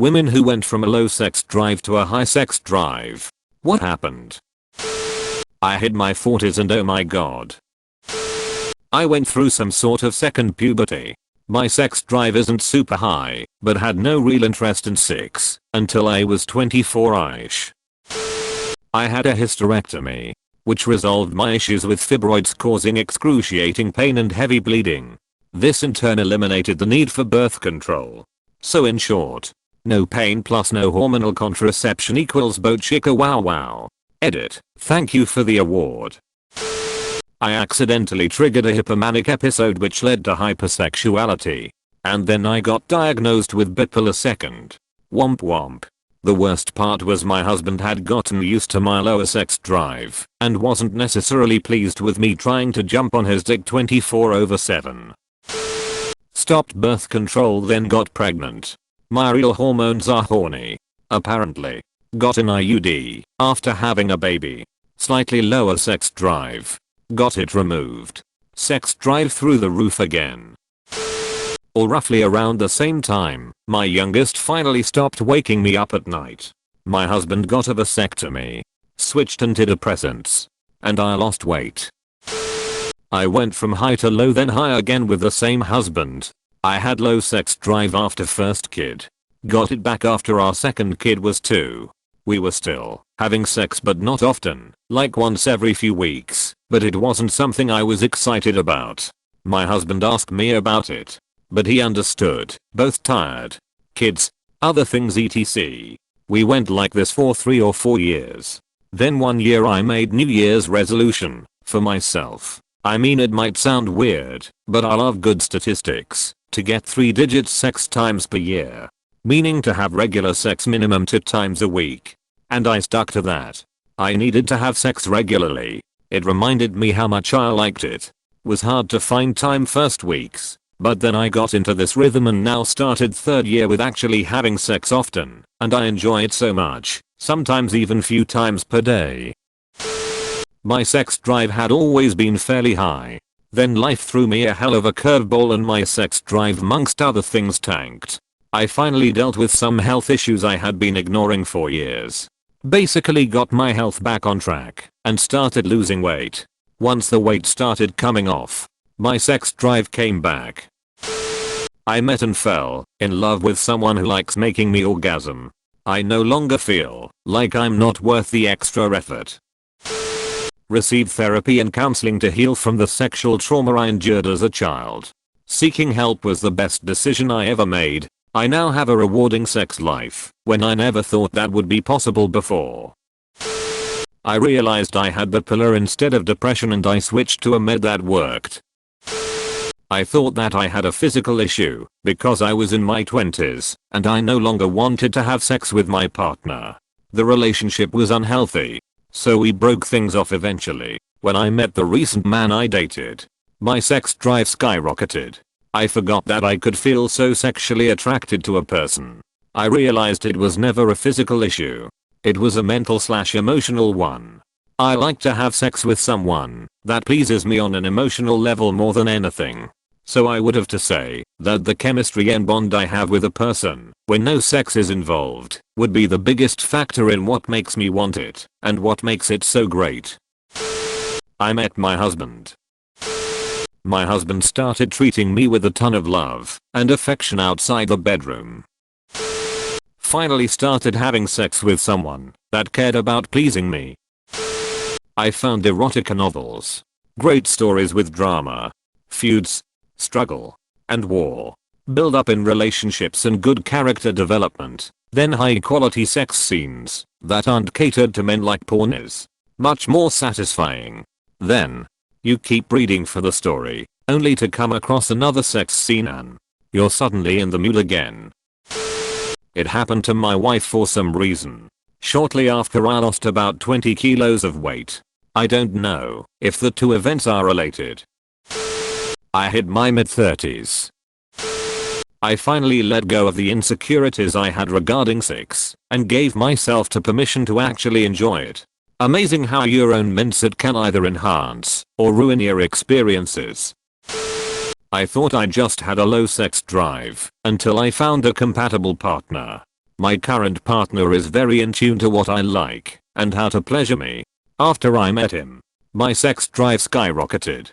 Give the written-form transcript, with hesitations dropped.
Women who went from a low sex drive to a high sex drive. What happened? I hit my 40s and oh my god. I went through some sort of second puberty. My sex drive isn't super high, but had no real interest in sex until I was 24-ish. I had a hysterectomy, which resolved my issues with fibroids causing excruciating pain and heavy bleeding. This in turn eliminated the need for birth control. So in short, no pain plus no hormonal contraception equals boat chicka wow wow. Edit. Thank you for the award. I accidentally triggered a hypomanic episode which led to hypersexuality. And then I got diagnosed with bipolar second. Womp womp. The worst part was my husband had gotten used to my lower sex drive and wasn't necessarily pleased with me trying to jump on his dick 24/7. Stopped birth control then got pregnant. My real hormones are horny. Apparently. Got an IUD after having a baby. Slightly lower sex drive. Got it removed. Sex drive through the roof again. Or roughly around the same time, my youngest finally stopped waking me up at night. My husband got a vasectomy. Switched antidepressants. And I lost weight. I went from high to low then high again with the same husband. I had low sex drive after first kid. Got it back after our second kid was 2. We were still having sex but not often, like once every few weeks, but it wasn't something I was excited about. My husband asked me about it, but he understood, both tired, kids, other things etc. We went like this for 3 or 4 years. Then one year I made New Year's resolution, for myself. I mean it might sound weird, but I love good statistics, to get 3-digit sex times per year. Meaning to have regular sex minimum 2 times a week. And I stuck to that. I needed to have sex regularly. It reminded me how much I liked it. Was hard to find time first weeks, but then I got into this rhythm and now started 3rd year with actually having sex often, and I enjoy it so much, sometimes even few times per day. My sex drive had always been fairly high. Then life threw me a hell of a curveball and my sex drive amongst other things tanked. I finally dealt with some health issues I had been ignoring for years. Basically got my health back on track and started losing weight. Once the weight started coming off, my sex drive came back. I met and fell in love with someone who likes making me orgasm. I no longer feel like I'm not worth the extra effort. Received therapy and counseling to heal from the sexual trauma I endured as a child. Seeking help was the best decision I ever made. I now have a rewarding sex life, when I never thought that would be possible before. I realized I had bipolar instead of depression and I switched to a med that worked. I thought that I had a physical issue, because I was in my 20s, and I no longer wanted to have sex with my partner. The relationship was unhealthy, so we broke things off eventually. When I met the recent man I dated, my sex drive skyrocketed. I forgot that I could feel so sexually attracted to a person. I realized it was never a physical issue. It was a mental/emotional one. I like to have sex with someone that pleases me on an emotional level more than anything. So I would have to say that the chemistry and bond I have with a person when no sex is involved would be the biggest factor in what makes me want it and what makes it so great. I met my husband. My husband started treating me with a ton of love and affection outside the bedroom. Finally started having sex with someone that cared about pleasing me. I found erotica novels. Great stories with drama, feuds, struggle, and war. Build up in relationships and good character development. Then high quality sex scenes that aren't catered to men like porn is. Much more satisfying. Then you keep reading for the story, only to come across another sex scene and you're suddenly in the mood again. It happened to my wife for some reason. Shortly after I lost about 20 kilos of weight. I don't know if the two events are related. I hit my mid-30s. I finally let go of the insecurities I had regarding sex and gave myself to permission to actually enjoy it. Amazing how your own mindset can either enhance or ruin your experiences. I thought I just had a low sex drive until I found a compatible partner. My current partner is very in tune to what I like and how to pleasure me. After I met him, my sex drive skyrocketed.